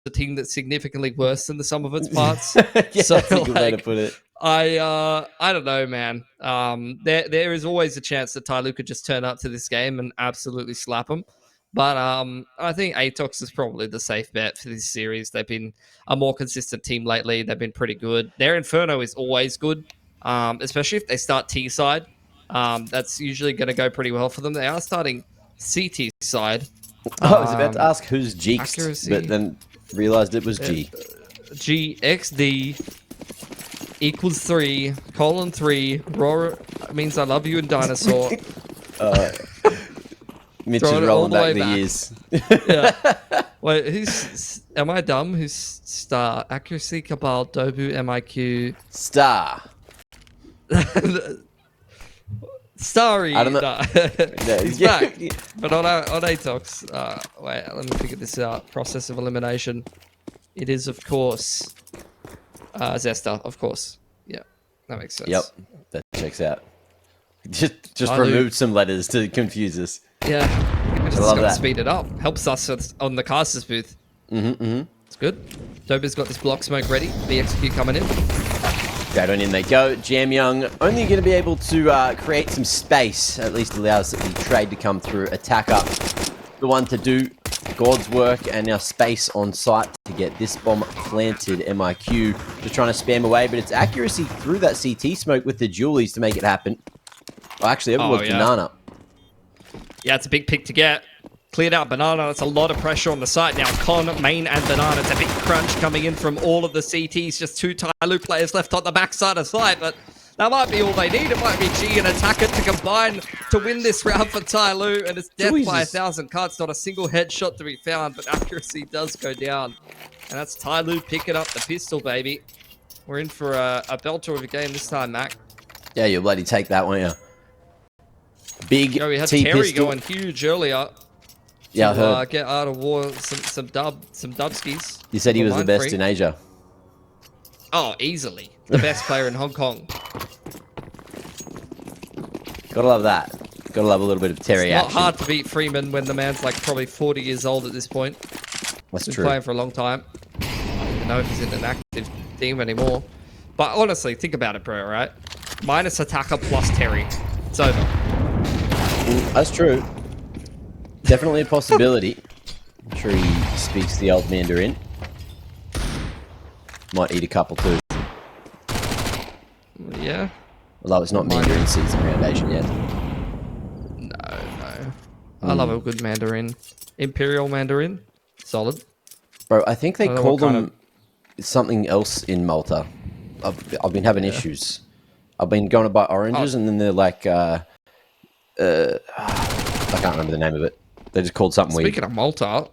a team that's significantly worse than the sum of its parts. Yeah, so, that's a good way to put it. I don't know, man. There is always a chance that TYLOO could just turn up to this game and absolutely slap them. But I think ATOX is probably the safe bet for this series. They've been a more consistent team lately. They've been pretty good. Their Inferno is always good, especially if they start T side. That's usually going to go pretty well for them. They are starting CT side. I was about to ask who's Jeeked, accuracy. but then realized it was G. GXD equals 3, colon 3, roar means I love you in dinosaur. Mitch is rolling back the years. Yeah. Wait, am I dumb? Who's star? Accuracy, Cabal, Dobu, MIQ. Star. Starry. I don't know. Nah. He's back. But on ATOX, wait, let me figure this out. Process of elimination. It is, of course, Zesta, of course. Yeah, that makes sense. Yep, that checks out. Just removed some letters to confuse us. Yeah, I just got to speed it up. Helps us on the casters booth. It's good. Dober's got this block smoke ready. BXQ coming in. Straight on in they go. Jam Young only going to be able to create some space, at least allows the trade to come through. Attacker, the one to do God's work, and now space on site to get this bomb planted. MIQ just trying to spam away, but it's accuracy through that CT smoke with the dualies to make it happen. Oh, actually, it was Banana. Yeah, it's a big pick to get. Cleared out Banana. That's a lot of pressure on the site now. Con, Main, and Banana. It's a big crunch coming in from all of the CTs. Just 2 TYLOO players left on the backside of site, but that might be all they need. It might be G and Attacker to combine to win this round for TYLOO, and it's death by 1,000 cuts. Not a single headshot to be found, but accuracy does go down. And that's TYLOO picking up the pistol, baby. We're in for a belter of a game this time, Mac. Yeah, you bloody take that one, yeah. Big we had T Terry pistol. going huge earlier. Yeah, I heard. Get out of war some dubskis. You said he was the best in Asia. Oh, easily. The best player in Hong Kong. Gotta love that. Gotta love a little bit of Terry action. It's not hard to beat Freeman when the man's like probably 40 years old at this point. That's He's true. Been playing for a long time. I don't even know if he's in an active team anymore. But honestly, think about it, bro, right? Minus Attacker plus Terry. It's over. That's true. Definitely a possibility. I'm sure he speaks the old Mandarin. Might eat a couple too. Yeah. Although it's not Mandarin season round Asian yet. No. I love a good Mandarin. Imperial Mandarin. Solid. Bro, I think they call them something else in Malta. I've been having issues. I've been going to buy oranges and then they're like, I can't remember the name of it. They just called something weird. Speaking of Malta,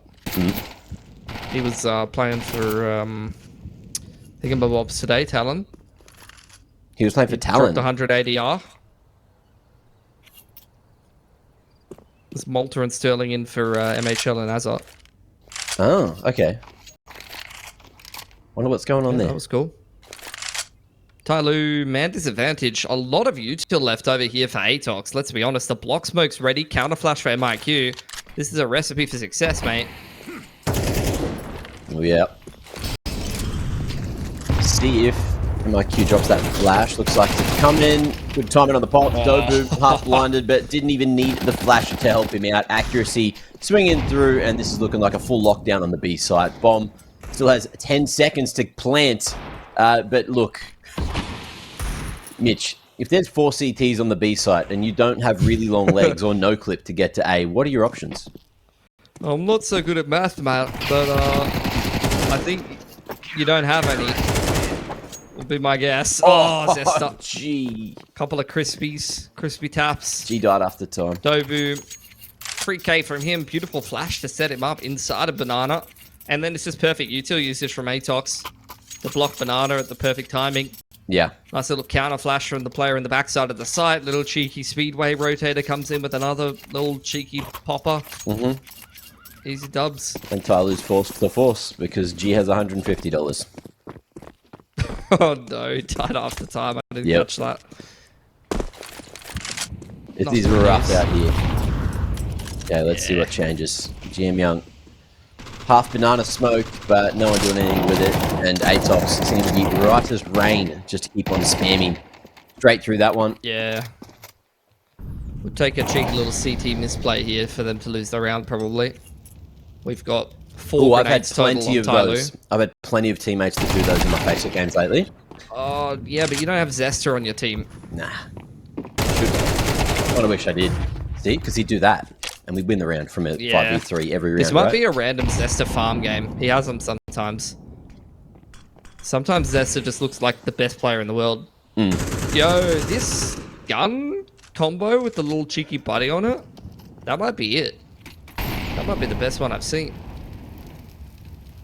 he was playing for Thingamabobs today, Talon. He was playing for Talon. Dropped 100 ADR. There's Malta and Sterling in for MHL and Azot. Oh, okay. Wonder what's going on there. That was cool. TYLOO, man, disadvantage. A lot of util left over here for ATOX. Let's be honest, the block smoke's ready. Counter flash for MIQ. This is a recipe for success, mate. Oh, yeah. See if MIQ drops that flash. Looks like it's coming. Good timing on the pop. Dobu half blinded, but didn't even need the flash to help him out. Accuracy swinging through, and this is looking like a full lockdown on the B side. Bomb still has 10 seconds to plant, but look. Mitch, if there's 4 CTs on the B site and you don't have really long legs or no clip to get to A, what are your options? I'm not so good at math, Matt, but I think you don't have any. Would be my guess. Oh, Zesta. Gee. Couple of crispy taps. G died after time. Dobu, 3K from him. Beautiful flash to set him up inside of Banana. And then this is perfect util usage from ATOX to block Banana at the perfect timing. Yeah. Nice little counter flash from the player in the backside of the site. Little cheeky speedway rotator comes in with another little cheeky popper. Easy dubs. And TYLOO's forced to force because G has $150. Oh no, died after time. I didn't catch that. It is rough out here. Yeah, let's see what changes. GM Young Half banana smoke, but no one doing anything with it. And ATOX seems to be right as rain just to keep on spamming. Straight through that one. Yeah. We'll take a cheeky little CT misplay here for them to lose the round, probably. We've got 4 I've had grenades total plenty on of TYLOO. those. I've had plenty of teammates that do those in my Facebook games lately. Oh, yeah, but you don't have Zester on your team. Nah. Should. I wish I did. See? Because he'd do that. And we'd win the round from a 5v3 every round. This might be a random Zester farm game. He has them sometimes. Sometimes Zester just looks like the best player in the world. Yo, this gun combo with the little cheeky buddy on it, that might be it. That might be the best one I've seen.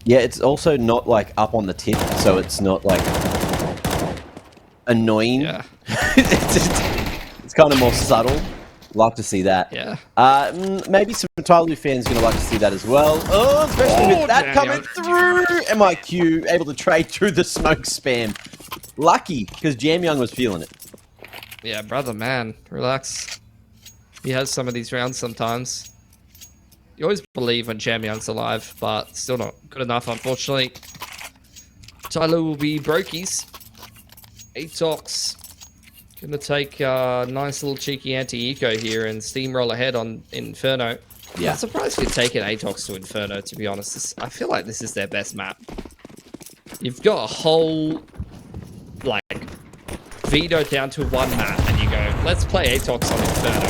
Yeah, it's also not like up on the tip, so it's not like annoying. Yeah. It's kind of more subtle. Like to see that. Yeah. Maybe some TYLOO fans gonna like to see that as well. Oh, especially with that coming through. MIQ able to trade through the smoke spam. Lucky, because Jam Young was feeling it. Yeah, brother, man, relax. He has some of these rounds sometimes. You always believe when Jam Young's alive, but still not good enough, unfortunately. TYLOO will be brokies. ATOX gonna take a nice little cheeky anti-eco here and steamroll ahead on Inferno. Yeah. I'm surprised you're taking ATOX to Inferno, to be honest. I feel like this is their best map. You've got a whole, like, veto down to one map, and you go, let's play ATOX on Inferno.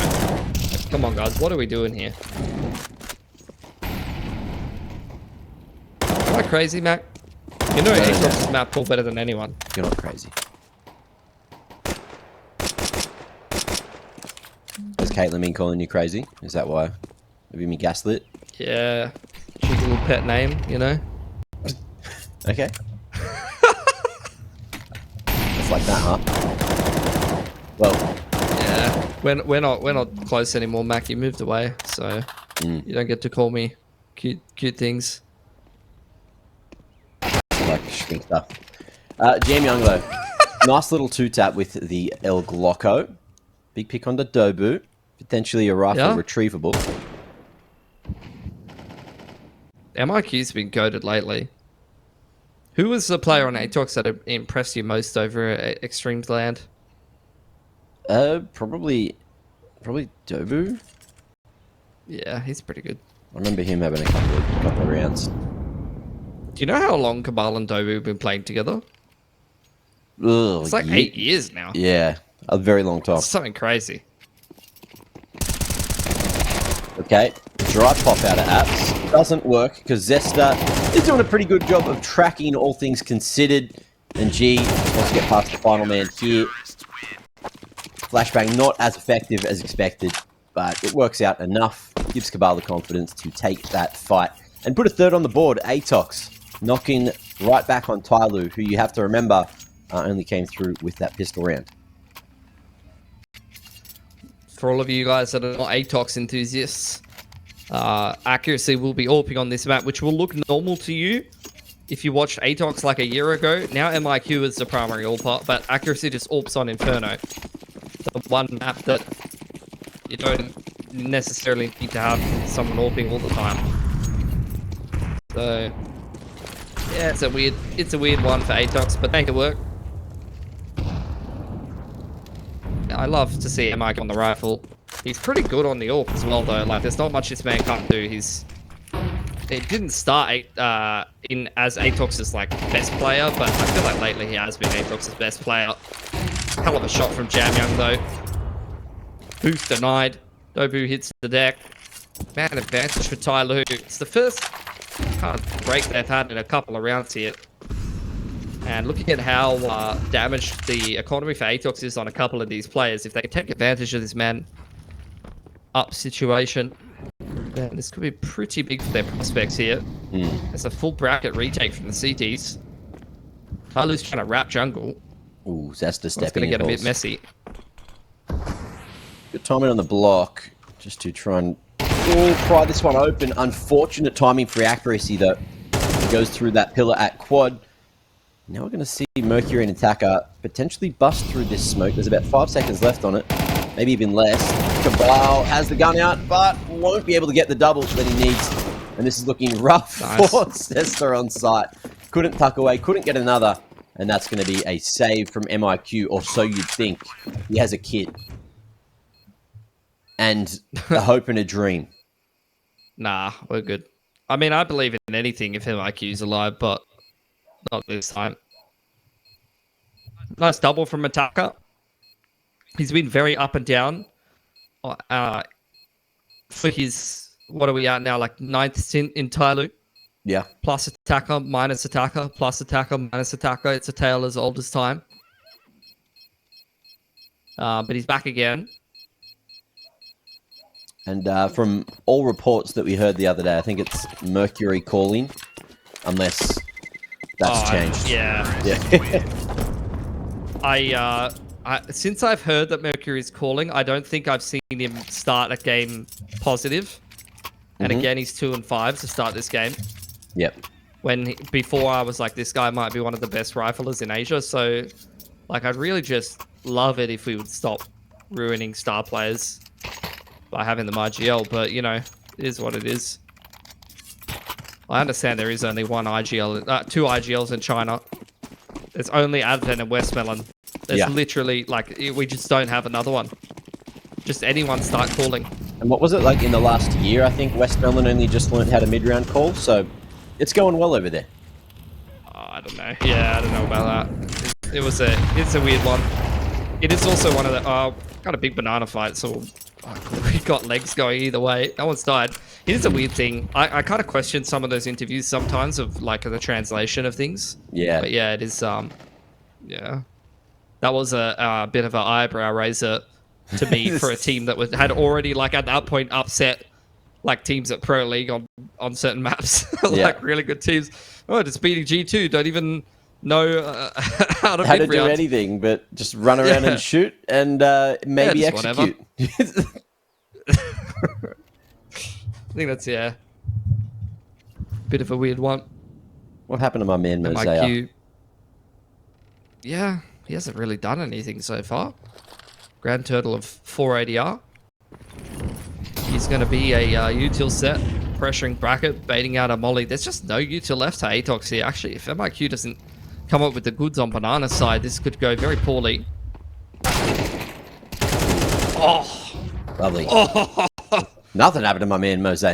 Like, come on, guys, what are we doing here? Am I crazy, Mac? You know ATOX's map pool better than anyone. You're not crazy. Has Caitlin been calling you crazy? Is that why? Have you been gaslit? Yeah, cheeky little pet name, you know? Okay. It's like that, huh? Well, yeah, we're not close anymore, Mac. You moved away, so you don't get to call me cute things. like string stuff. Jam Young though, nice little 2-tap with the El Glocko. Big pick on the Dobu. Potentially a rifle retrievable. MIQ's been goated lately. Who was the player on ATOX that impressed you most over at Extremes Land? Probably Dobu. Yeah, he's pretty good. I remember him having a couple of rounds. Do you know how long Cabal and Dobu have been playing together? Ugh, It's like 8 years now. Yeah, a very long time. It's something crazy. Okay, dry pop out of apps. Doesn't work because Zesta is doing a pretty good job of tracking all things considered. And G wants to get past the final man here. Flashbang not as effective as expected, but it works out enough. Gives Cabal the confidence to take that fight and put a third on the board. ATOX knocking right back on TYLOO, who you have to remember only came through with that pistol round. For all of you guys that are not ATOX enthusiasts, accuracy will be AWPing on this map, which will look normal to you if you watched ATOX like a year ago. Now MIQ is the primary AWPer, but accuracy just AWPs on Inferno. The one map that you don't necessarily need to have someone AWPing all the time. So yeah, it's a weird one for ATOX, but make it work. I love to see MIQ on the rifle. He's pretty good on the AWP as well, though. Like, there's not much this man can't do. It didn't start in as ATOX's like best player, but I feel like lately he has been ATOX's best player. Hell of a shot from Jam Young though. Boost denied. Dobu hits the deck. Man advantage for TYLOO. It's the first kind of break they've had in a couple of rounds here. And looking at how damaged the economy for ATOX is on a couple of these players, if they can take advantage of this man up situation, then this could be pretty big for their prospects here. It's a full bracket retake from the CTs. TYLOO's trying to wrap jungle. Ooh, Zesta stepping in. It's going to get a bit messy. Good timing on the block, just to try and pry this one open. Unfortunate timing for accuracy though. He goes through that pillar at quad. Now we're going to see Mercury and Attacker potentially bust through this smoke. There's about 5 seconds left on it, maybe even less. Cabal has the gun out, but won't be able to get the double that he needs. And this is looking rough Nice. for Cesta on site. Couldn't tuck away, couldn't get another. And that's going to be a save from MIQ, or so you'd think. He has a kit. And a hope and a dream. Nah, we're good. I mean, I believe in anything if MIQ's alive, but not this time. Nice double from Attacker. He's been very up and down. For his, what are we at now? Like 9th stint in TYLOO. Yeah. Plus Attacker, minus Attacker, plus Attacker, minus Attacker. It's a tale as old as time. But he's back again. And from all reports that we heard the other day, I think it's Mercury calling, unless that's changed. Yeah. Since I've heard that Mercury is calling, I don't think I've seen him start a game positive. And again, he's 2-5 to start this game. Yep. Before I was like, this guy might be one of the best riflers in Asia. So, like, I'd really just love it if we would stop ruining star players by having them IGL, but you know, it is what it is. I understand there is only one IGL, 2 IGLs in China. There's only Advent and Westmelon. There's literally, like, we just don't have another one. Just anyone start calling. And what was it like in the last year? I think Westmelon only just learned how to mid-round call, so it's going well over there. I don't know. Yeah, I don't know about that. It's a weird one. It is also one of the, got a big banana fight, so we've got legs going either way. No one's died. It is a weird thing. I kind of question some of those interviews sometimes of like the translation of things. Yeah. But yeah, it is, yeah. That was a bit of an eyebrow raiser to me for a team that had already, like, at that point upset like teams at Pro League on certain maps. Like really good teams. Oh, just beating G2. Don't even know how to do anything but just run around and shoot and maybe execute. I think that's bit of a weird one. What happened to my man Mosaic? Yeah, he hasn't really done anything so far. Grand total of 4 ADR. He's going to be a util set, pressuring bracket, baiting out a molly. There's just no util left to ATOX here. Actually, if MIQ doesn't come up with the goods on Banana's side, this could go very poorly. Oh, lovely. Oh. Nothing happened to my man Mose.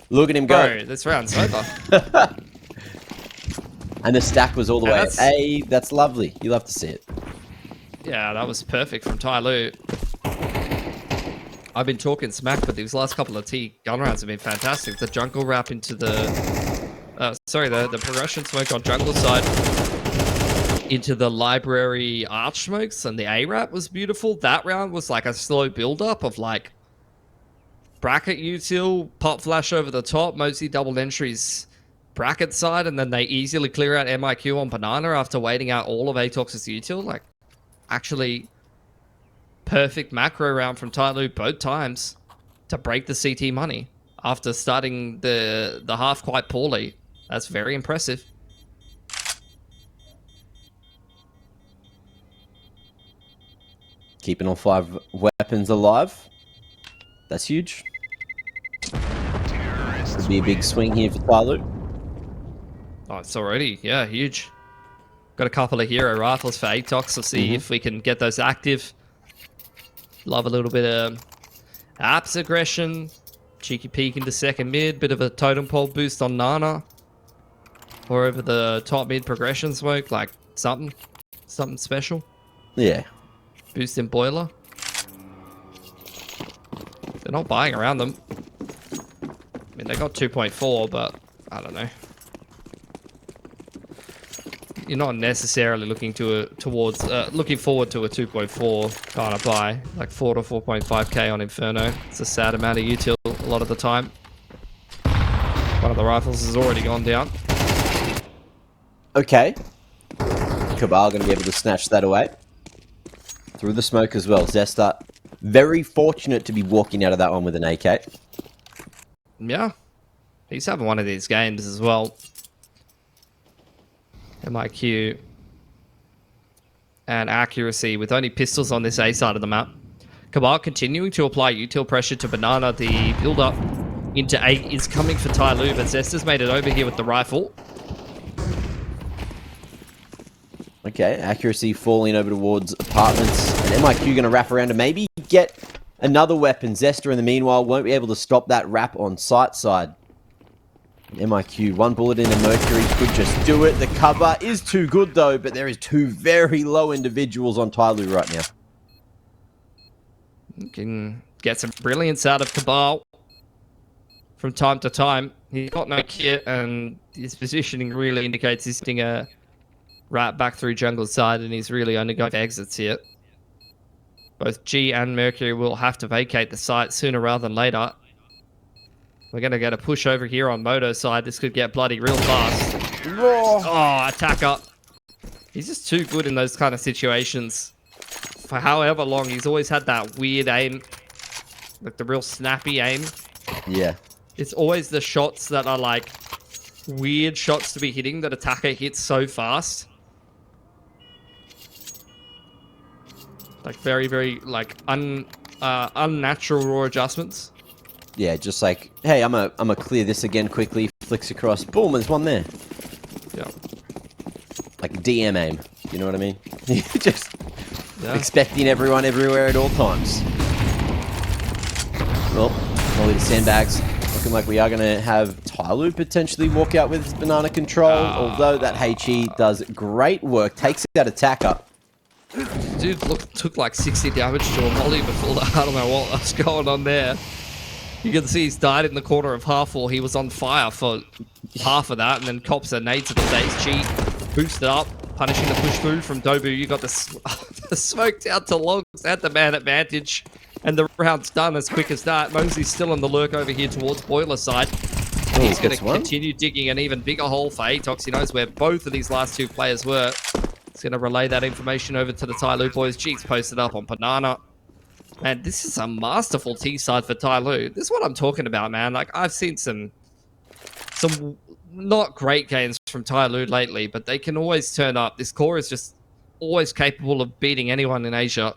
Look at him go. Bro, this round's over. And the stack was all the way. Hey, that's lovely. You love to see it. Yeah, that was perfect from TYLOO. I've been talking smack, but these last couple of T gun rounds have been fantastic. The jungle wrap into the progression smoke on jungle side into the library arch smokes, and the A wrap was beautiful. That round was like a slow build up of like bracket util, pop flash over the top, mostly double entries bracket side, and then they easily clear out MIQ on Banana after waiting out all of ATOX's util. Like, actually perfect macro round from TYLOO both times to break the CT money after starting the half quite poorly. That's very impressive. Keeping all 5 weapons alive. That's huge. Could be a big swing here for TYLOO. Oh, it's already, huge. Got a couple of hero rifles for ATOX. We'll see if we can get those active. Love a little bit of apps aggression. Cheeky peek into second mid. Bit of a totem pole boost on Nana. Or over the top mid progression smoke. Like something special. Yeah. Boost in boiler. They're not buying around them. I mean, they got 2.4, but I don't know. You're not necessarily looking looking forward to a 2.4 kind of buy, like 4 to 4.5k on Inferno. It's a sad amount of util a lot of the time. One of the rifles has already gone down. Okay. Cabal going to be able to snatch that away. Through the smoke as well. Zesta, very fortunate to be walking out of that one with an AK. Yeah. He's having one of these games as well. MIQ and accuracy with only pistols on this A side of the map. Cabal continuing to apply util pressure to Banana. The build-up into A is coming for TYLOO, but Zester's made it over here with the rifle. Okay, accuracy falling over towards apartments. And MIQ going to wrap around and maybe get another weapon. Zester, in the meanwhile, won't be able to stop that wrap on site side. MIQ, one bullet into Mercury could just do it. The cover is too good, though, but there is two very low individuals on TYLOO right now. You can get some brilliance out of Cabal from time to time. He's got no kit, and his positioning really indicates he's hitting a right back through jungle side, and he's really only got exits here. Both G and Mercury will have to vacate the site sooner rather than later. We're going to get a push over here on Moto side. This could get bloody real fast. Oh, attacker. He's just too good in those kind of situations. For however long, he's always had that weird aim. Like the real snappy aim. Yeah. It's always the shots that are like weird shots to be hitting that attacker hits so fast. Like very, very like unnatural raw adjustments. Yeah, just like, hey, I'm a clear this again quickly. Flicks across. Boom, there's one there. Yeah. Like DM aim. You know what I mean? Just expecting everyone everywhere at all times. Well, molly to sandbags. Looking like we are going to have TYLOO potentially walk out with his banana control. Although that HE does great work. Takes out attacker. Dude, took like 60 damage to a molly before that. I don't know what was going on there. You can see he's died in the corner of half wall. He was on fire for half of that, and then cops a nade to the base. G boosted up, punishing the push through from Dobu. You got the smoke down to Logs at the man advantage, and the round's done as quick as that. Mosey's still in the lurk over here towards Boiler side. And he's going to continue digging an even bigger hole for ATOX. He knows where both of these last two players were. He's going to relay that information over to the TYLOO boys. G's posted up on Banana. Man, this is a masterful T side for TYLOO. This is what I'm talking about, man. Like, I've seen some not great games from TYLOO lately, but they can always turn up. This core is just always capable of beating anyone in Asia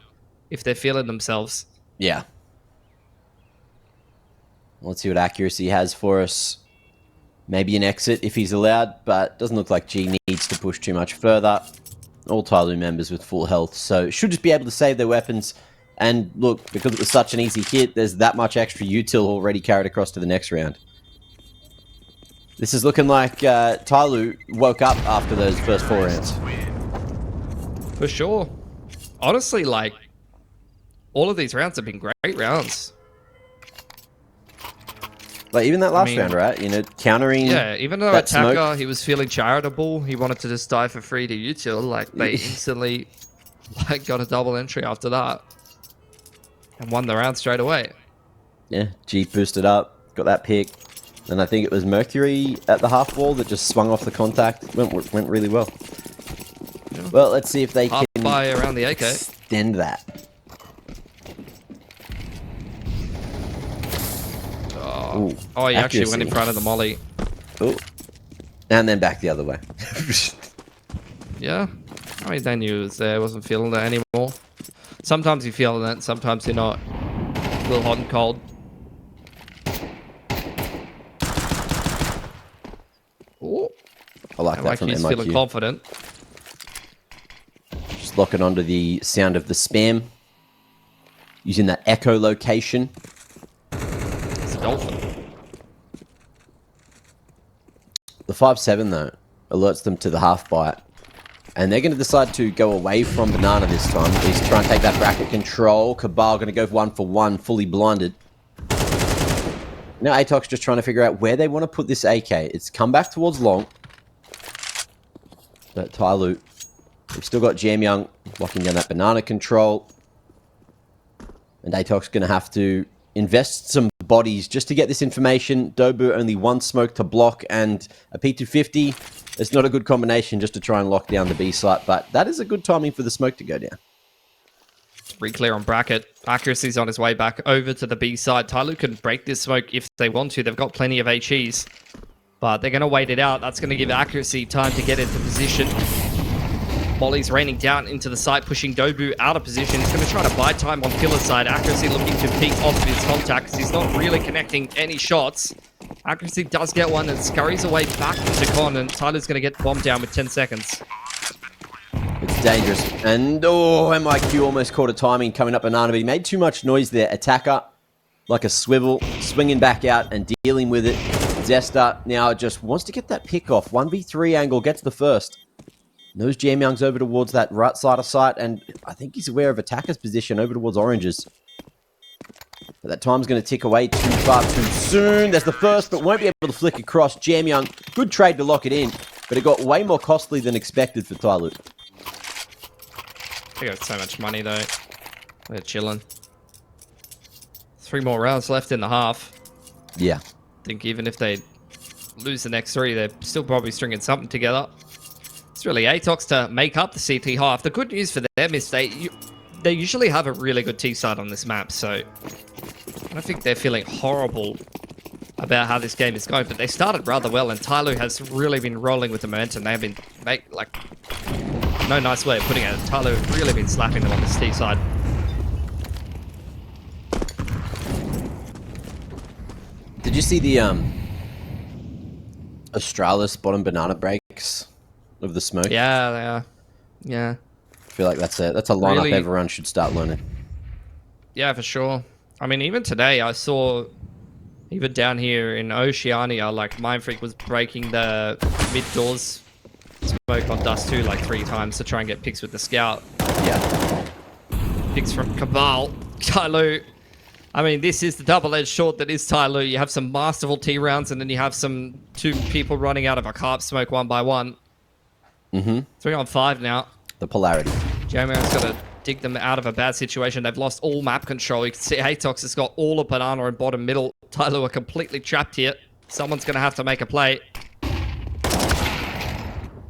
if they're feeling themselves. Yeah. Let's see what accuracy has for us. Maybe an exit if he's allowed, but doesn't look like G needs to push too much further. All TYLOO members with full health, so should just be able to save their weapons. And look, because it was such an easy hit, there's that much extra util already carried across to the next round. This is looking like TYLOO woke up after those first 4 rounds. For sure. Honestly, like, all of these rounds have been great rounds. Like, even that last round, right? You know, countering. Yeah, even though attacker, he was feeling charitable, he wanted to just die for free to util. Like, they instantly got a double entry after that. And won the round straight away. Yeah, G boosted up, got that pick. And I think it was Mercury at the half wall that just swung off the contact. Went really well. Yeah. Well, let's see if they can buy around the AK. Extend that. Oh, he actually went in front of the molly. Oh. And then back the other way. Yeah. I mean, they knew it was there. Wasn't feeling it anymore. Sometimes you feel that, sometimes you're not. A little hot and cold. Ooh. I like that from he's MIQ. Feeling confident. Just locking onto the sound of the spam. Using that echo location. It's a dolphin. The 5-7, though, alerts them to the half bite. And they're going to decide to go away from Banana this time. He's trying to take that bracket control. Cabal going to go 1-for-1, fully blinded. Now ATOX just trying to figure out where they want to put this AK. It's come back towards long. But TYLOO, we've still got Jam Young locking down that Banana control. And ATOX going to have to invest some bodies just to get this information. Dobu only one smoke to block and a P250. It's not a good combination just to try and lock down the B site, but that is a good timing for the smoke to go down. Re-clear on bracket. Accuracy's on his way back over to the B side. TYLOO can break this smoke if they want to. They've got plenty of HEs, but they're going to wait it out. That's going to give Accuracy time to get into position. Molly's raining down into the site, pushing TYLOO out of position. He's going to try to buy time on Pillar's side. Accuracy looking to peek off of his contact because he's not really connecting any shots. Accuracy does get one and scurries away back into Con, and Tyler's going to get bombed down with 10 seconds. It's dangerous. And, oh, MIQ almost caught a timing coming up Banana, but he made too much noise there. Attacker, like a swivel, swinging back out and dealing with it. Zesta now just wants to get that pick off. 1v3 angle, gets the first. Knows Jamyoung's over towards that right side of sight, and I think he's aware of Attacker's position over towards Oranges. But that time's going to tick away too far too soon. There's the first, but won't be able to flick across. Jamyoung, good trade to lock it in, but it got way more costly than expected for TYLOO. They got so much money, though. They're chilling. 3 more rounds left in the half. Yeah. I think even if they lose the next 3, they're still probably stringing something together. It's really ATOX to make up the CT half. The good news for them is they usually have a really good T side on this map, so I don't think they're feeling horrible about how this game is going, but they started rather well, and TYLOO has really been rolling with the momentum. They have been, no nice way of putting it. TYLOO have really been slapping them on this T side. Did you see the Australis bottom banana breaks of the smoke? Yeah, they are. Yeah. I feel like that's a lineup Really? everyone should start learning. Yeah, for sure. I mean, even today, I saw, even down here in Oceania, like, Mindfreak was breaking the mid-doors smoke on Dust 2 like 3 times to try and get picks with the Scout. Yeah. Picks from Cabal. TYLOO. I mean, this is the double-edged sword that is TYLOO. You have some masterful T rounds, and then you have some 2 people running out of a carp smoke 1 by 1. 3 on 5 now. The polarity. Jamyoung's got to dig them out of a bad situation. They've lost all map control. You can see ATOX has got all of Banana and bottom middle. TYLOO are completely trapped here. Someone's going to have to make a play.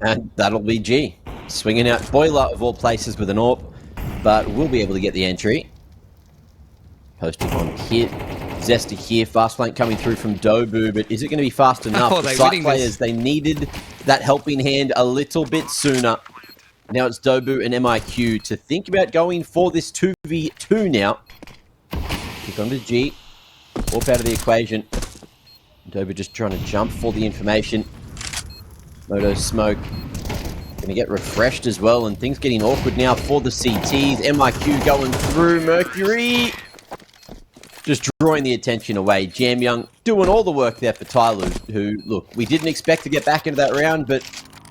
And that'll be G. Swinging out Boiler of all places with an AWP, but we'll be able to get the entry. Posting on Kit. Zesta here. Fast flank coming through from TYLOO, but is it going to be fast enough? Oh, the site players, they needed that helping hand a little bit sooner. Now it's TYLOO and MIQ to think about going for this 2v2 now. Kick onto G. AWP out of the equation. TYLOO just trying to jump for the information. Moto smoke. Going to get refreshed as well, and things getting awkward now for the CTs. MIQ going through. Mercury just drawing the attention away. Jamyoung doing all the work there for TYLOO, who, look, we didn't expect to get back into that round, but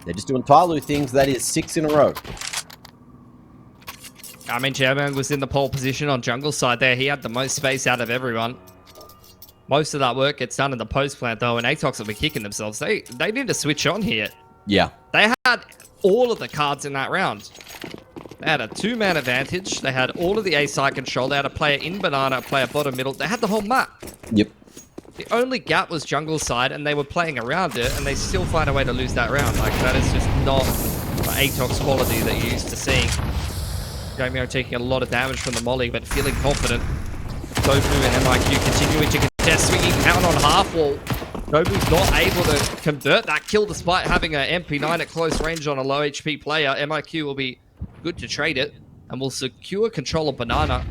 they're just doing TYLOO things. That is 6 in a row. I mean, Jamyoung was in the pole position on jungle side there. He had the most space out of everyone. Most of that work gets done in the post plant, though, and ATOX will be kicking themselves. They need to switch on here. Yeah. They had all of the cards in that round. They had a 2-man advantage. They had all of the A side control. They had a player in Banana, a player bottom middle. They had the whole map. Yep. The only gap was jungle side, and they were playing around it, and they still find a way to lose that round. Like, that is just not the ATOX quality that you're used to seeing. Jamyoung taking a lot of damage from the molly, but feeling confident. TYLOO and MIQ continuing to contest, swinging out on half wall. TYLOO's not able to convert that kill despite having an MP9 at close range on a low HP player. MIQ will be good to trade it, and will secure control of Banana.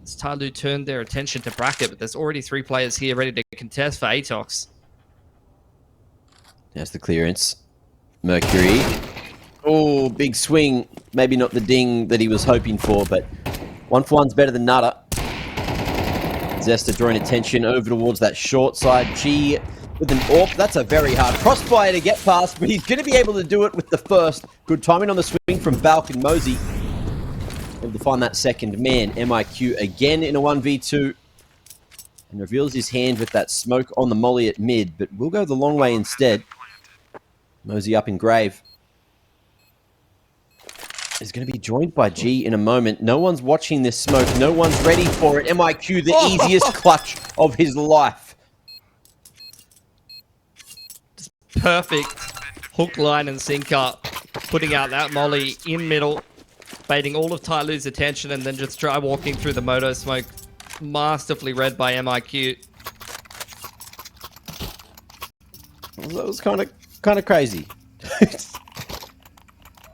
As TYLOO turned their attention to bracket, but there's already 3 players here ready to contest for ATOX. There's the clearance. Mercury. Oh, big swing. Maybe not the ding that he was hoping for, but 1 for 1's better than nada. Zesta drawing attention over towards that short side. G with an AWP. That's a very hard crossfire to get past, but he's going to be able to do it with the first. Good timing on the swing from Balk and Mosey. Able to find that second man. MIQ again in a 1v2. And reveals his hand with that smoke on the molly at mid, but we'll go the long way instead. Mosey up in grave. Is going to be joined by G in a moment. No one's watching this smoke. No one's ready for it. MIQ, the easiest clutch of his life. Just perfect hook, line, and sinker. Putting out that molly in middle. Baiting all of TYLOO's attention, and then just try walking through the moto smoke. Masterfully read by MIQ. That was kind of crazy.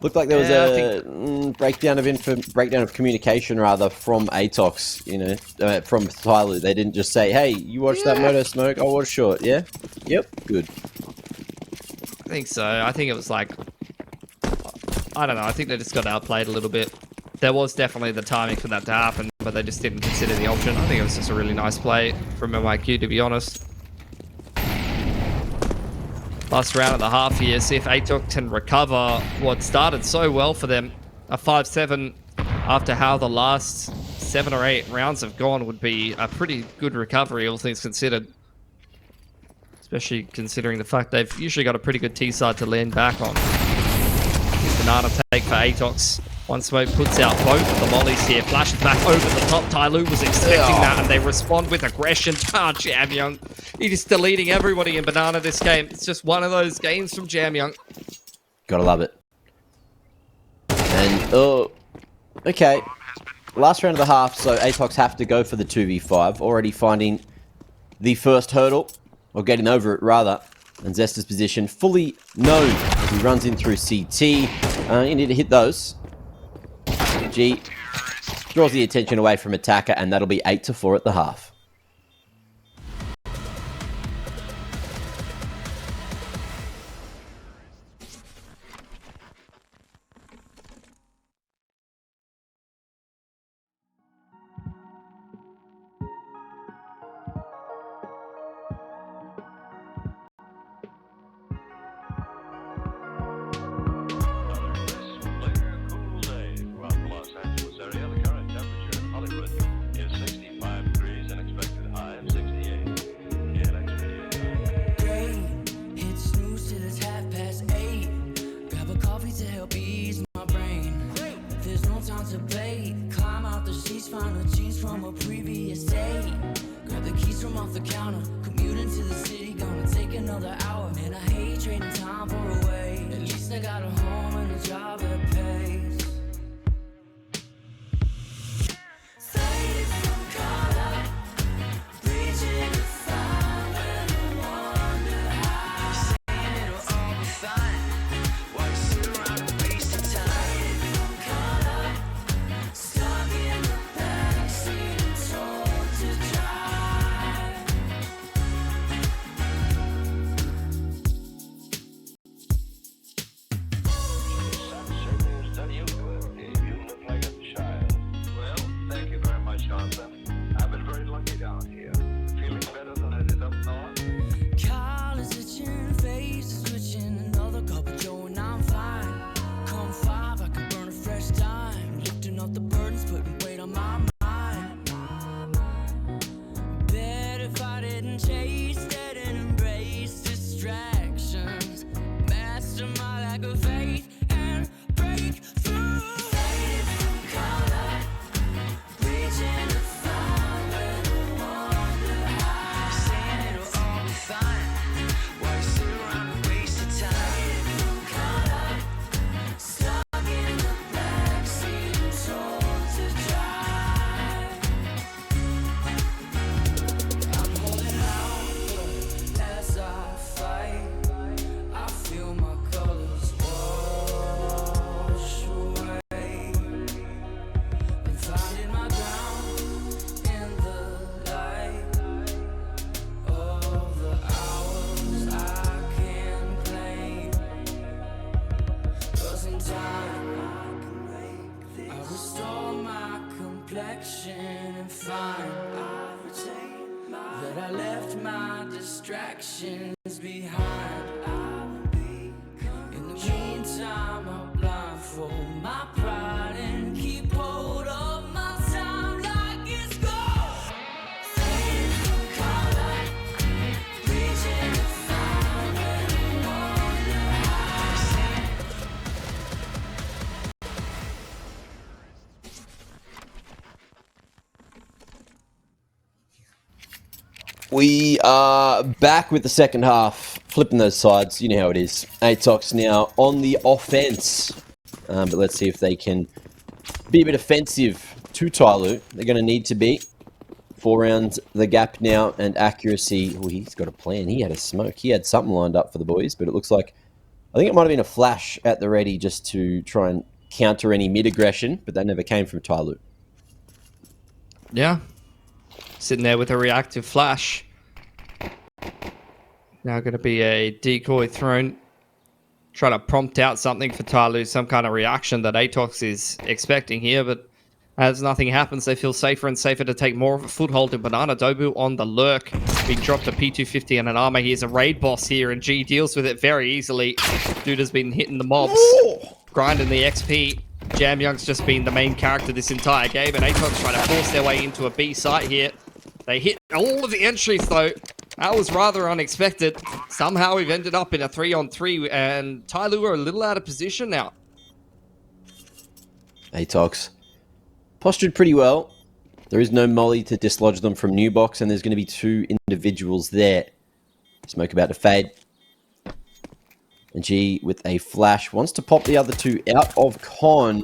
Looked like there was a breakdown of communication rather from ATOX, you know, from TYLOO. They didn't just say, "Hey, you watch that moto smoke? I'll watch short." Yeah. Yep. Good. I think so. I think it was like, I don't know. I think they just got outplayed a little bit. There was definitely the timing for that to happen, but they just didn't consider the option. I think it was just a really nice play from MIQ, to be honest. Last round of the half here, see if ATOX can recover what started so well for them. A 5-7 after how the last 7 or 8 rounds have gone would be a pretty good recovery, all things considered. Especially considering the fact they've usually got a pretty good T-side to land back on. Banana take for ATOX. One smoke puts out both of the mollies here. Flashes back over the top. TYLOO was expecting that, and they respond with aggression. Jamyoung, he's just deleting everybody in Banana this game. It's just one of those games from Jamyoung. Gotta love it. And, okay. Last round of the half, so ATOX have to go for the 2v5. Already finding the first hurdle, or getting over it, rather. And Zester's position fully known as he runs in through CT. You need to hit those. G draws the attention away from attacker, and that'll be 8-4 at the half. We are back with the second half, flipping those sides. You know how it is. ATOX now on the offense. But let's see if they can be a bit offensive to TYLOO. They're going to need to be. 4 rounds the gap now, and accuracy. Oh, he's got a plan. He had a smoke. He had something lined up for the boys, but it looks like I think it might have been a flash at the ready just to try and counter any mid-aggression, but that never came from TYLOO. Yeah. Sitting there with a reactive flash. Now going to be a decoy thrown. Trying to prompt out something for TYLOO, some kind of reaction that ATOX is expecting here, but as nothing happens, they feel safer and safer to take more of a foothold in Banana. Dobu on the lurk, being dropped a P250 and an armor. Here's a raid boss here, and G deals with it very easily. Dude has been hitting the mobs, grinding the XP. Jam Young's just been the main character this entire game, and ATOX trying to force their way into a B site here. They hit all of the entries, though. That was rather unexpected. Somehow we've ended up in a 3-on-3, and TYLOO are a little out of position now. ATOX postured pretty well. There is no molly to dislodge them from new box, and there's going to be 2 individuals there. Smoke about to fade. And G with a flash wants to pop the other 2 out of con.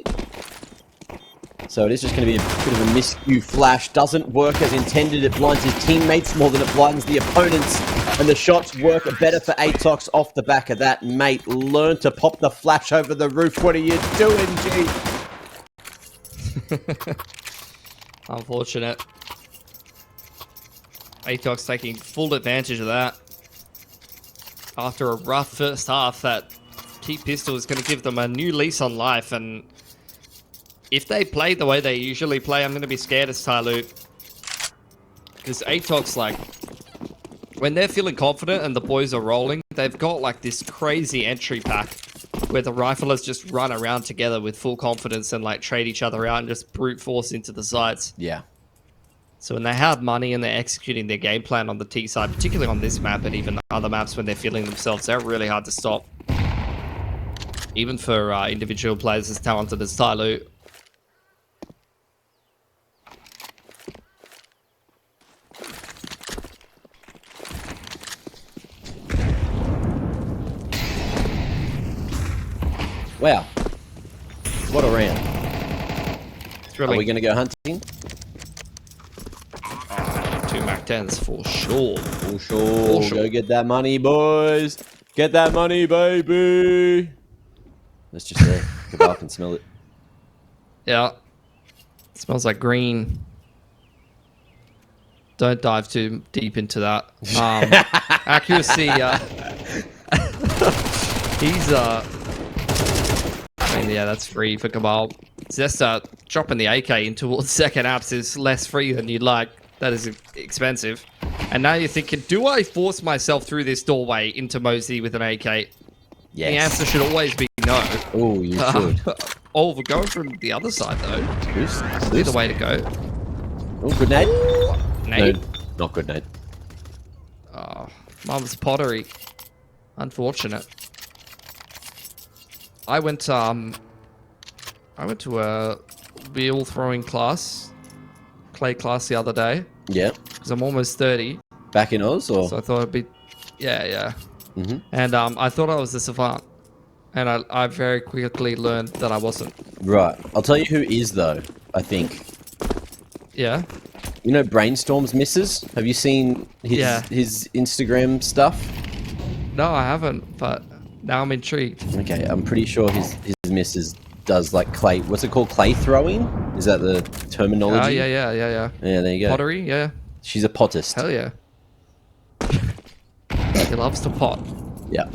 So it is just going to be a bit of a miscue flash. Doesn't work as intended. It blinds his teammates more than it blinds the opponents. And the shots work better for ATOX off the back of that. Mate, learn to pop the flash over the roof. What are you doing, G? Unfortunate. ATOX taking full advantage of that. After a rough first half, that key pistol is going to give them a new lease on life, and if they play the way they usually play, I'm going to be scared as TYLOO. Because ATOX, like, when they're feeling confident and the boys are rolling, they've got, like, this crazy entry pack where the riflers just run around together with full confidence and, like, trade each other out and just brute force into the sides. Yeah. So when they have money and they're executing their game plan on the T side, particularly on this map and even other maps when they're feeling themselves, they're really hard to stop. Even for individual players as talented as TYLOO. Wow. What a round. Thrilling. Are we going to go hunting? 2 Mac-10s for sure. For sure. Go get that money, boys. Get that money, baby. That's just there. Cabal can smell it. Yeah. It smells like green. Don't dive too deep into that. Accuracy, he's, I mean, yeah, that's free for Cabal. Just dropping the AK in towards second apps is less free than you'd like. That is expensive. And now you're thinking, do I force myself through this doorway into Mosey with an AK? Yes. The answer should always be no. Oh, you should. Oh, we're going from the other side, though. Boost. Either way to go. Oh, good nade. Nade? No, not good nade. Oh, Mum's pottery. Unfortunate. I went to a wheel throwing class, clay class the other day. Yeah. Because I'm almost 30. Back in Oz, or? So I thought it'd be, yeah. Mm-hmm. And I thought I was the savant, and I very quickly learned that I wasn't. Right. I'll tell you who is though. I think. Yeah. You know, Brainstorm's misses. Have you seen his Instagram stuff? No, I haven't. But now I'm intrigued. Okay, I'm pretty sure his missus does like clay. What's it called? Clay throwing? Is that the terminology? Oh, yeah. Yeah, there you go. Pottery, yeah. She's a pottist. Hell yeah. He loves to pot. Yeah.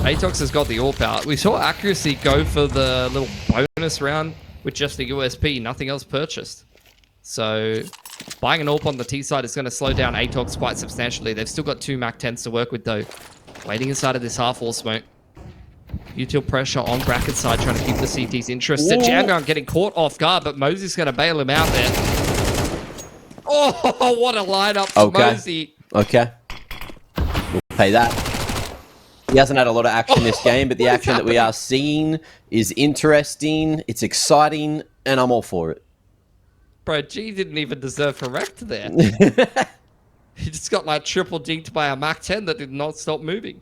ATOX has got the AWP out. We saw Accuracy go for the little bonus round with just the USP, nothing else purchased. So buying an AWP on the T side is going to slow down ATOX quite substantially. They've still got 2 Mac-10s to work with though. Waiting inside of this half-wall smoke. Util pressure on bracket side, trying to keep the CTs interested. Jamgon getting caught off guard, but Mosey's going to bail him out there. Oh, what a lineup for Mosey. Okay. We'll pay that. He hasn't had a lot of action this game, but the action that we are seeing is interesting. It's exciting, and I'm all for it. Bro, G didn't even deserve correct there. He just got like triple dinked by a Mac-10 that did not stop moving.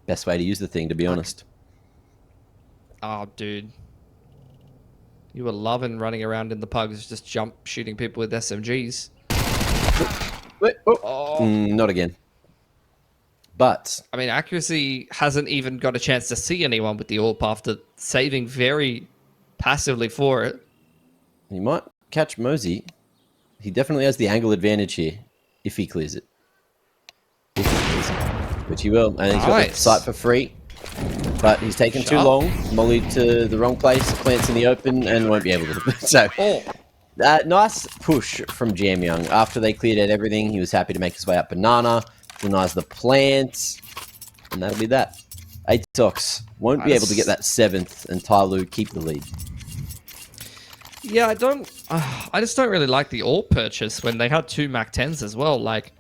Best way to use the thing, to be honest. Oh, dude. You were loving running around in the pugs, just jump shooting people with SMGs. Wait, not again. But I mean, Accuracy hasn't even got a chance to see anyone with the AWP after saving very passively for it. he might catch Mosey. He definitely has the angle advantage here if he clears it. If he clears it. Which he will. And he's got the site for free. But he's taken too long. Molly to the wrong place, plants in the open, and won't be able to. So, nice push from Jamyoung. After they cleared out everything, he was happy to make his way up Banana, denies the plant, and that'll be that. ATOX won't be able to get that 7th, and TYLOO keep the lead. Yeah, I just don't really like the AWP purchase when they had 2 Mac 10s as well. Like,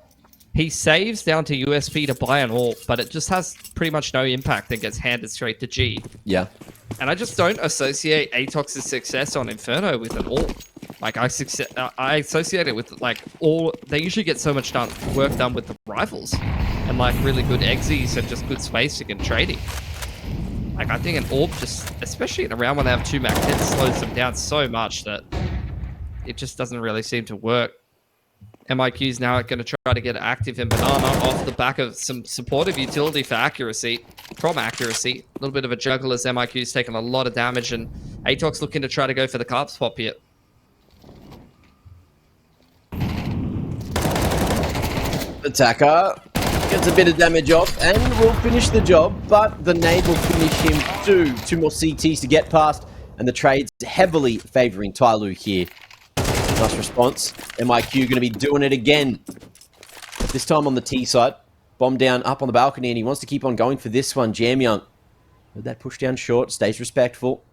he saves down to USP to buy an AWP, but it just has pretty much no impact and gets handed straight to G. Yeah. And I just don't associate ATOX's success on Inferno with an AWP. Like, I associate it with, like, they usually get so much work done with the rifles. And, like, really good exes and just good spacing and trading. Like, I think an AWP just, especially in a round when they have 2 Mac 10s, slows them down so much that it just doesn't really seem to work. MIQ's now going to try to get active in Banana off the back of some supportive utility for Accuracy. From Accuracy. A little bit of a juggle as MIQ's taken a lot of damage, and ATOX looking to try to go for the carp swap here. Attacker gets a bit of damage off and will finish the job, but the nade will finish him too. 2 more CTs to get past, and the trade's heavily favouring TYLOO here. Nice response. MIQ going to be doing it again. This time on the T side. Bomb down up on the balcony, and he wants to keep on going for this one. Jamyoung. Heard that push down short. Stays respectful.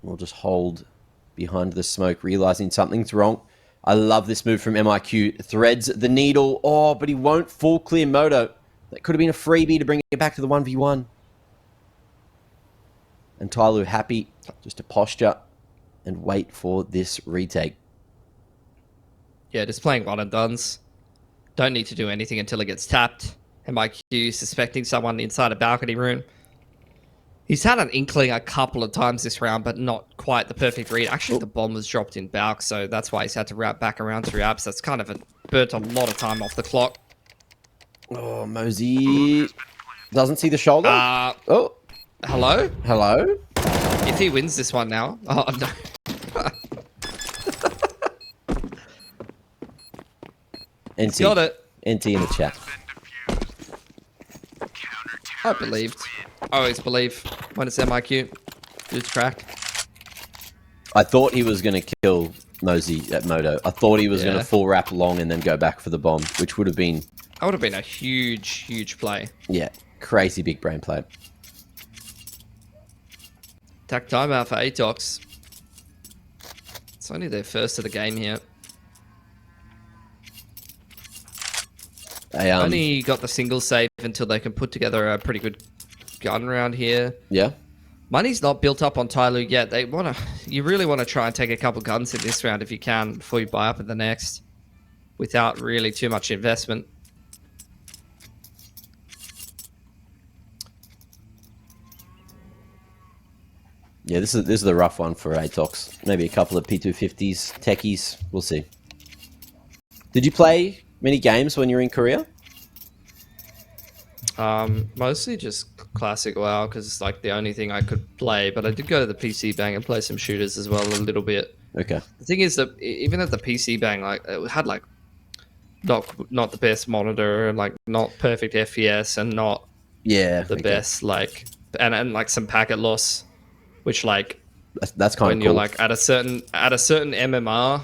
We'll just hold behind the smoke, realising something's wrong. I love this move from MIQ. Threads the needle. Oh, but he won't full clear Moto. That could have been a freebie to bring it back to the 1v1. And TYLOO happy just to posture and wait for this retake. Yeah, just playing one and dones. Don't need to do anything until it gets tapped. MIQ suspecting someone inside a balcony room. He's had an inkling a couple of times this round, but not quite the perfect read. Actually, the bomb was dropped in Balk, so that's why he's had to route back around through apps. That's kind of burnt a lot of time off the clock. Oh, Mosey doesn't see the shoulder. Oh. Hello? Hello? If he wins this one now... Oh, no. NT. Got it. NT in the chat. I believed. I always believe when it's MIQ. Dude's cracked. I thought he was going to kill Mosey at Moto. I thought he was going to full wrap long and then go back for the bomb, which would have been... That would have been a huge, huge play. Yeah, crazy big brain play. Attack timeout for ATOX. It's only their first of the game here. They only got the single save until they can put together a pretty good gun round here. Yeah. Money's not built up on TYLOO yet. You really want to try and take a couple guns in this round if you can before you buy up in the next, without really too much investment. Yeah, this is the rough one for ATOX. Maybe a couple of P250s, techies. We'll see. Did you play many games when you were in Korea? Mostly just classic WoW, because it's like the only thing I could play. But I did go to the PC Bang and play some shooters as well a little bit. Okay. The thing is that even at the PC Bang, like it had like not the best monitor and like not perfect FPS and not the best like and like some packet loss. Which like that's kind of when cool. you're like at a certain MMR,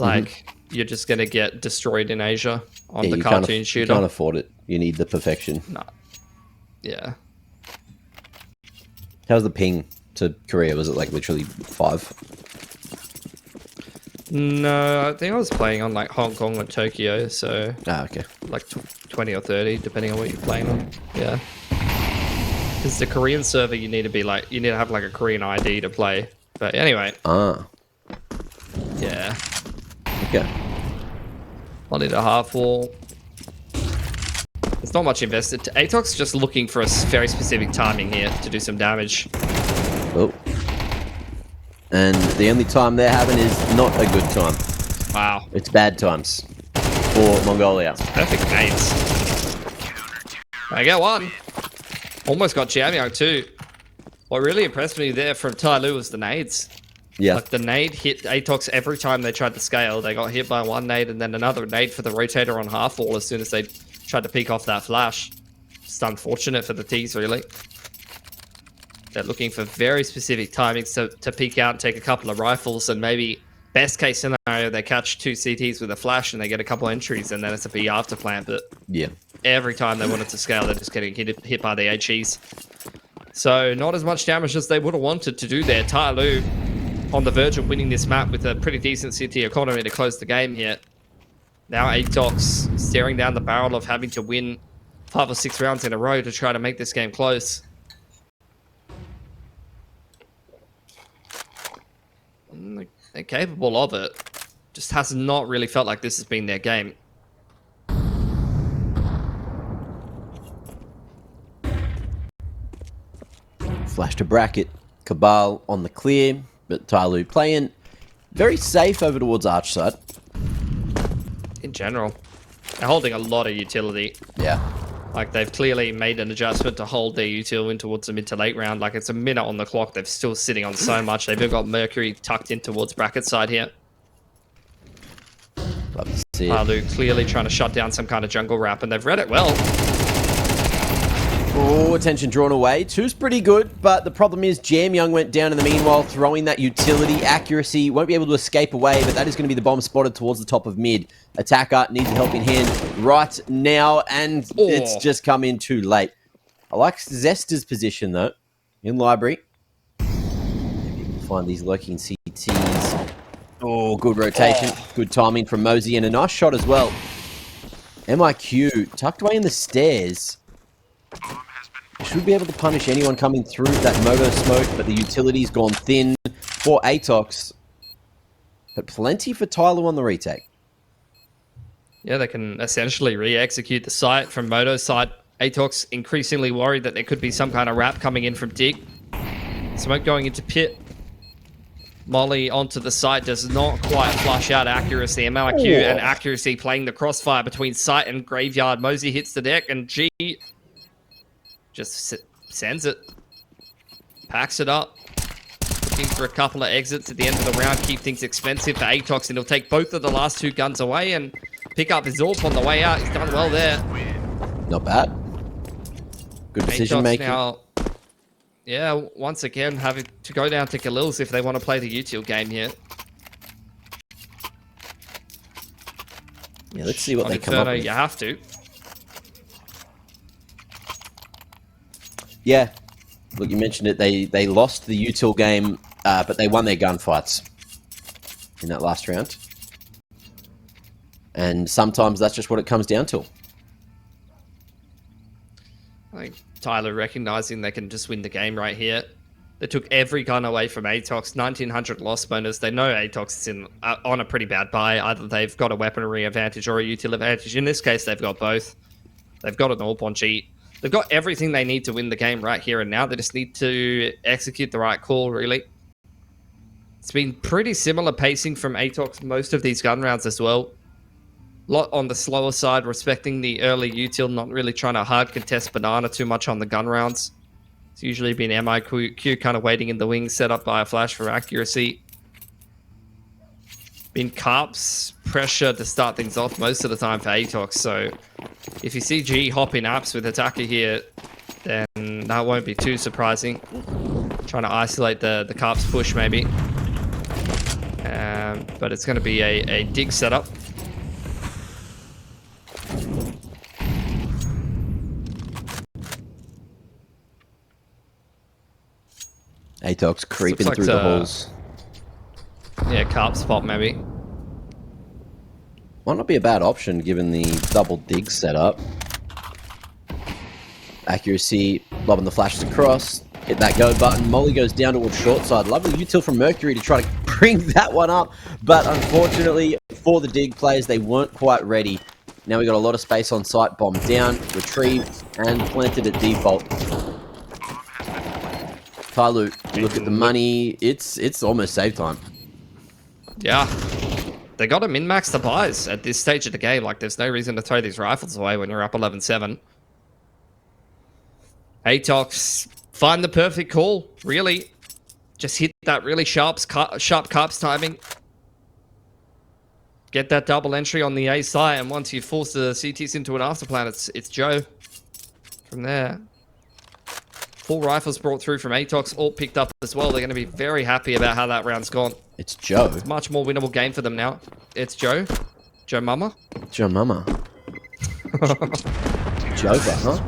like you're just gonna get destroyed in Asia on the cartoon shooter. You can't afford it. You need the perfection. No. Yeah. How's the ping to Korea? Was it like literally 5? No, I think I was playing on like Hong Kong or Tokyo, so okay. Like 20 or 30, depending on what you're playing on. Yeah. Because the Korean server, you need to have like a Korean ID to play. But anyway. Yeah. Okay. I'll need a half wall. There's not much invested. ATOX just looking for a very specific timing here to do some damage. Oh. And the only time they're having is not a good time. Wow. It's bad times. for Mongolia. Perfect nades. I get one. Almost got Jiamyang too. What really impressed me there from TYLOO was the nades. Yeah. Like the nade hit ATOX every time they tried to scale. They got hit by one nade and then another nade for the rotator on half wall as soon as they tried to peek off that flash. Just unfortunate for the T's, really. They're looking for very specific timings to peek out and take a couple of rifles, and maybe best case scenario they catch 2 CTs with a flash and they get a couple entries and then it's a B after plant. But yeah, every time they wanted to scale, they're just getting hit by the HEs. So not as much damage as they would have wanted to do there. TYLOO on the verge of winning this map with a pretty decent CT economy to close the game here. Now ATOX staring down the barrel of having to win 5 or 6 rounds in a row to try to make this game close. They're capable of it. Just has not really felt like this has been their game. Flash to bracket. Cabal on the clear, but TYLOO playing very safe over towards Arch side. In general, they're holding a lot of utility. Yeah. Like, they've clearly made an adjustment to hold their util in towards the mid to late round. Like, it's a minute on the clock. They're still sitting on so much. They've even got Mercury tucked in towards bracket side here. Love to see it. TYLOO clearly trying to shut down some kind of jungle wrap, and they've read it well. Oh, attention drawn away. 2's pretty good, but the problem is Jiamyang went down in the meanwhile, throwing that utility. Accuracy won't be able to escape away, but that is going to be the bomb spotted towards the top of mid. Attacker needs a helping hand right now, and it's just come in too late. I like Zester's position, though, in library. Maybe you can find these lurking CTs. Oh, good rotation. Good timing from Mosey, and a nice shot as well. MIQ tucked away in the stairs. Should be able to punish anyone coming through that moto smoke, but the utility's gone thin for ATOX. But plenty for TYLOO on the retake. Yeah, they can essentially re-execute the site from Moto's side. ATOX increasingly worried that there could be some kind of wrap coming in from Dig. Smoke going into pit. Molly onto the site does not quite flush out accuracy. MIQ and accuracy playing the crossfire between site and graveyard. Mosey hits the deck and G just sends it. Packs it up. Looking for a couple of exits at the end of the round. Keep things expensive for ATOX, and he'll take both of the last 2 guns away and pick up his AWP on the way out. He's done well there. Not bad. Good decision ATOX making. now, yeah, once again having to go down to Khalil's if they want to play the util game here. Yeah, let's see what On they come Inferno, up with. you have to. Yeah. Look, you mentioned it. They lost the util game, but they won their gunfights in that last round. And sometimes that's just what it comes down to. I think TYLOO recognizing they can just win the game right here. They took every gun away from ATOX. 1900 loss bonus. They know ATOX is on a pretty bad buy. Either they've got a weaponry advantage or a util advantage. In this case, they've got both. They've got an AWP on cheat. They've got everything they need to win the game right here and now. They just need to execute the right call, really. It's been pretty similar pacing from ATOX most of these gun rounds as well. A lot on the slower side, respecting the early util, not really trying to hard contest banana too much on the gun rounds. It's usually been MIQ kind of waiting in the wings, set up by a flash for accuracy. Been Carp's pressure to start things off most of the time for ATOX, so if you see G hopping apps with attacker here, then that won't be too surprising. Trying to isolate the Carp's push maybe. But it's going to be a dig setup. ATOX creeping like through the halls. Yeah, Carp spot maybe. Might not be a bad option given the double dig setup. Accuracy, lobbing the flashes across. Hit that go button. Molly goes down towards short side. Lovely util from Mercury to try to bring that one up. But unfortunately for the dig players, they weren't quite ready. Now we got a lot of space on site. Bomb down, retrieved, and planted at default. TYLOO, look at the money. It's almost save time. Yeah. They got to min-max the buys at this stage of the game. Like, there's no reason to throw these rifles away when you're up 11-7. ATOX, find the perfect call, really. Just hit that really sharp carps timing. Get that double entry on the A side, and once you force the CTs into an afterplan, it's Joe. From there. 4 rifles brought through from ATOX, all picked up as well. They're going to be very happy about how that round's gone. It's Joe. It's a much more winnable game for them now. It's Joe. Joe Mama. Joe Mama. Jova, huh?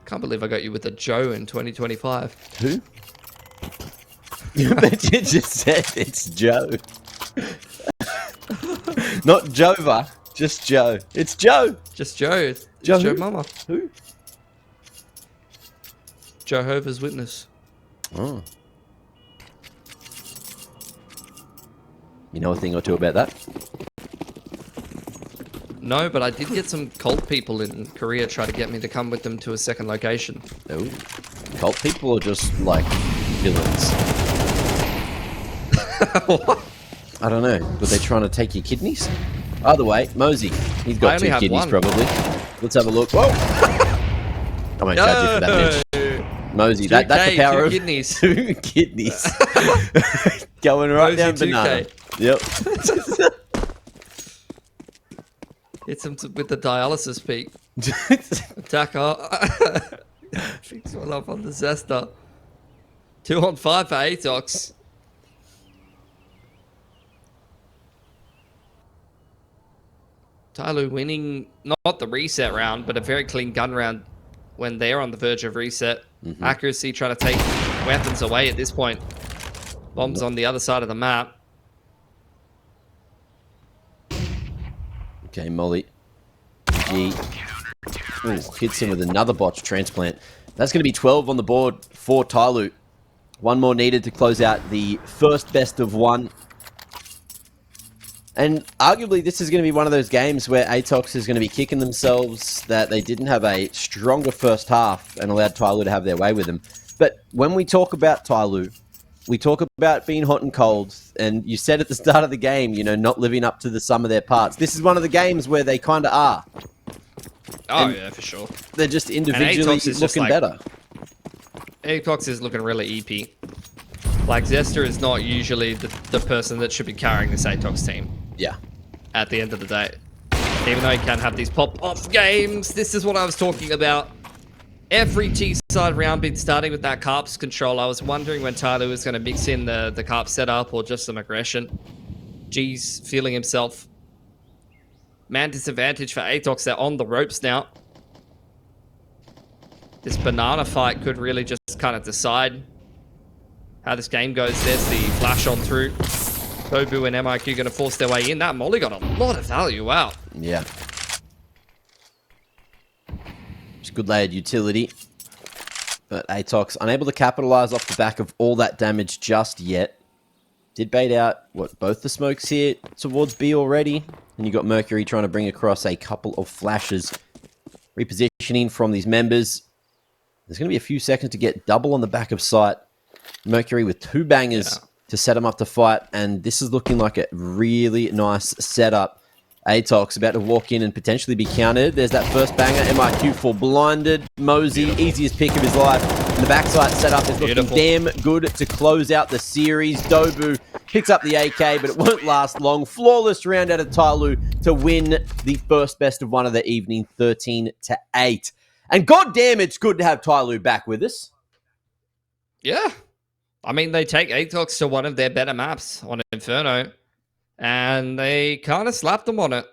Can't believe I got you with a Joe in 2025. Who? You just said it's Joe. Not Jova, just Joe. It's Joe. Just Joe. It's Joe Joe who? Mama. Who? Jehovah's Witness. Oh. You know a thing or two about that? No, but I did get some cult people in Korea try to get me to come with them to a second location. Oh. Cult people are just like villains. What? I don't know. Were they trying to take your kidneys? Either way, Mosey. He's I got only 2 have kidneys 1. probably. Let's have a look. Whoa! I won't judge you for that, Mitch. Mosey, that's the power of kidneys. 2 kidneys. Going right down Mosey, banana. 2K. Yep. Hits him with the dialysis peak. Attacker. Picks one up on the Zesta. 2-on-5 for ATOX. TYLOO winning, not the reset round, but a very clean gun round when they're on the verge of reset. Accuracy trying to take weapons away at this point. Bombs on the other side of the map. Okay, Molly. G. Ooh, hits him with another botch transplant. That's going to be 12 on the board for TYLOO. 1 more needed to close out the first best of 1. And arguably, this is going to be one of those games where ATOX is going to be kicking themselves that they didn't have a stronger first half and allowed TYLOO to have their way with them. But when we talk about TYLOO, we talk about being hot and cold, and you said at the start of the game, you know, not living up to the sum of their parts. This is one of the games where they kind of are. Oh, And yeah, for sure. they're just individually ATOX is looking just like- better. ATOX is looking really EP. Like, Zester is not usually the person that should be carrying this ATOX team Yeah. at the end of the day. Even though he can have these pop-off games, this is what I was talking about. Every T-side round been starting with that Carps control. I was wondering when TYLOO was going to mix in the Carps setup or just some aggression. G's feeling himself. Man disadvantage for ATOX. They're on the ropes now. This banana fight could really just kind of decide how this game goes. There's the flash on through. Tobu and MIQ going to force their way in. That Molly got a lot of value. Wow. Yeah. Just good layered utility. But ATOX unable to capitalize off the back of all that damage just yet. Did bait out, what, both the smokes here towards B already. And you got Mercury trying to bring across a couple of flashes. Repositioning from these members. There's going to be a few seconds to get double on the back of sight. Mercury with 2 bangers to set him up to fight. And this is looking like a really nice setup. ATOX about to walk in and potentially be counted. There's that first banger. MIQ for blinded. Mosey, easiest pick of his life. And the backside setup is looking damn good to close out the series. Dobu picks up the AK, but it won't last long. Flawless round out of TYLOO to win the first best of 1 of the evening, 13-8. And goddamn, it's good to have TYLOO back with us. Yeah. I mean, they take ATOX to one of their better maps on Inferno, and they kind of slapped them on it.